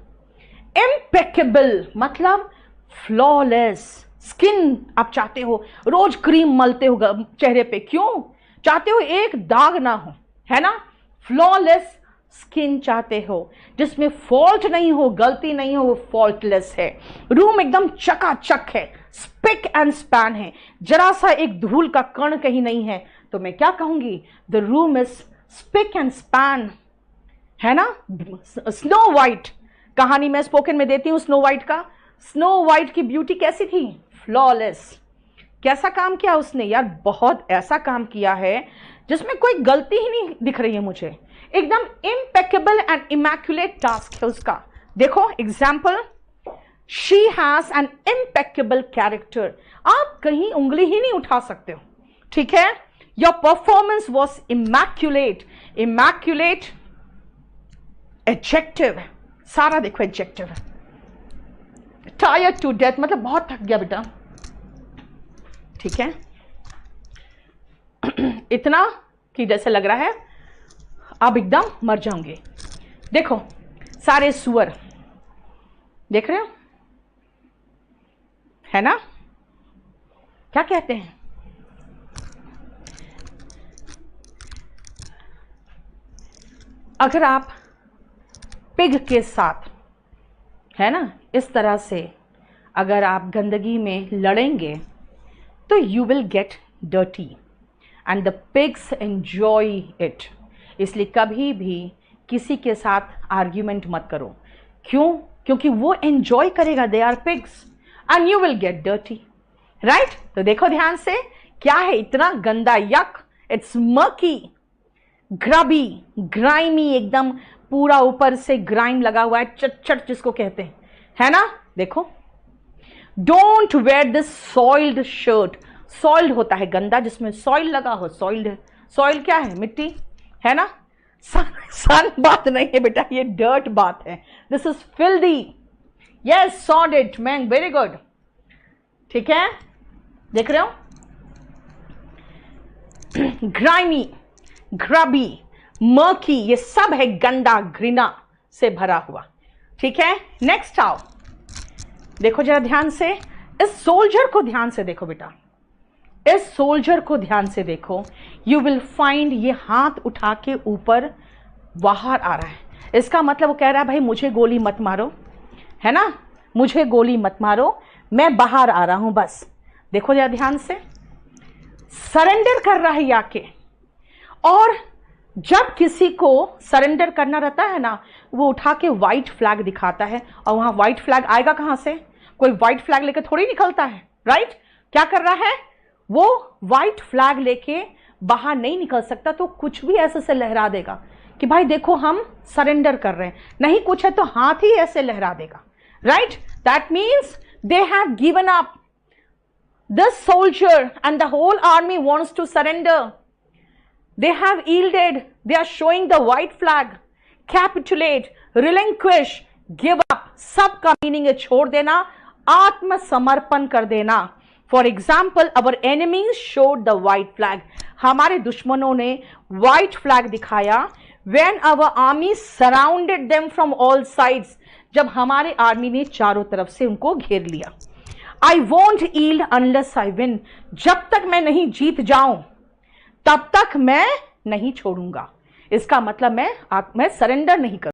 इम्पेकेबल मतलब फ्लॉलेस स्किन आप चाहते हो, रोज क्रीम मलते हो चेहरे पे, क्यों चाहते हो? एक दाग ना हो, है ना। फ्लॉलेस स्किन चाहते हो जिसमें फॉल्ट नहीं हो, गलती नहीं हो, वो फॉल्टलेस है। रूम एकदम चकाचक है, स्पिक एंड स्पैन है, जरा सा एक धूल का कण कहीं नहीं है। तो मैं क्या कहूंगी? The room is spick and span, है ना। स्नो वाइट कहानी मैं स्पोकन में देती हूं, स्नो वाइट का। स्नो वाइट की ब्यूटी कैसी थी? फ्लॉलेस। कैसा काम किया उसने यार? बहुत ऐसा काम किया है जिसमें कोई गलती ही नहीं दिख रही है मुझे। एकदम इम्पेकेबल एंड इमैक्युलेट टास्क है उसका। देखो example, she has an impeccable character. आप कहीं उंगली ही नहीं उठा सकते हो, ठीक है। Your performance was immaculate. Immaculate adjective है, सारा देखो एडजेक्टिव है। टायर्ड टू डेथ मतलब बहुत थक गया बेटा, ठीक है। इतना कि जैसे लग रहा है अब एकदम मर जाऊंगे। देखो सारे सुअर देख रहे हो, है ना। क्या कहते हैं? अगर आप पिग के साथ, है ना, इस तरह से अगर आप गंदगी में लड़ेंगे तो you will get dirty and the pigs enjoy it. इसलिए कभी भी किसी के साथ आर्ग्यूमेंट मत करो। क्यों? क्योंकि वो एंजॉय करेगा, they are pigs and you will get dirty, right. तो देखो ध्यान से, क्या है इतना गंदा, यक, इट्स मर्की, ग्रबी, ग्राइमी, एकदम पूरा ऊपर से ग्राइम लगा हुआ है, चट जिसको कहते हैं, है ना। देखो, don't wear this soiled shirt. Soiled होता है गंदा, जिसमें सॉइल लगा हो। सॉइल्ड, सॉइल क्या है? मिट्टी, है ना। सन बात नहीं है बेटा, ये डर्ट बात है। This is filthy, yes, solid man, very good, ठीक है। देख रहे हो, ग्राइमी, ग्रबी, मर्की, ये सब है गंदा, घृणा से भरा हुआ, ठीक है। नेक्स्ट आओ, देखो जरा ध्यान से, इस सोल्जर को ध्यान से देखो बेटा, इस सोल्जर को ध्यान से देखो। यू विल फाइंड ये हाथ उठा के ऊपर बाहर आ रहा है। इसका मतलब वो कह रहा है भाई मुझे गोली मत मारो, है ना, मुझे गोली मत मारो, मैं बाहर आ रहा हूं बस। देखो जरा ध्यान से, सरेंडर कर रहा है याके। और जब किसी को सरेंडर करना रहता है ना, वो उठा के व्हाइट फ्लैग दिखाता है। और वहां व्हाइट फ्लैग आएगा कहां से? कोई व्हाइट फ्लैग लेके थोड़ी निकलता है, राइट। क्या कर रहा है वो? व्हाइट फ्लैग लेके बाहर नहीं निकल सकता, तो कुछ भी ऐसे से लहरा देगा कि भाई देखो हम सरेंडर कर रहे हैं। नहीं कुछ है तो हाथ ही ऐसे लहरा देगा, right. That means they have given up. This soldier and the whole army wants to surrender. They have yielded. They are showing the white flag. Capitulate, relinquish, give up. सब का मीनिंग है छोड़ देना, आत्मसमर्पण कर देना। For example, our enemies showed the white flag. हमारे दुश्मनों ने white flag दिखाया। When our army surrounded them from all sides. जब हमारे आर्मी ने चारों तरफ से उनको घेर लिया। I won't yield unless I win. जब तक मैं नहीं जीत जाऊं तब तक मैं नहीं छोड़ूंगा। इसका मतलब मैं सरेंडर नहीं करूंगा।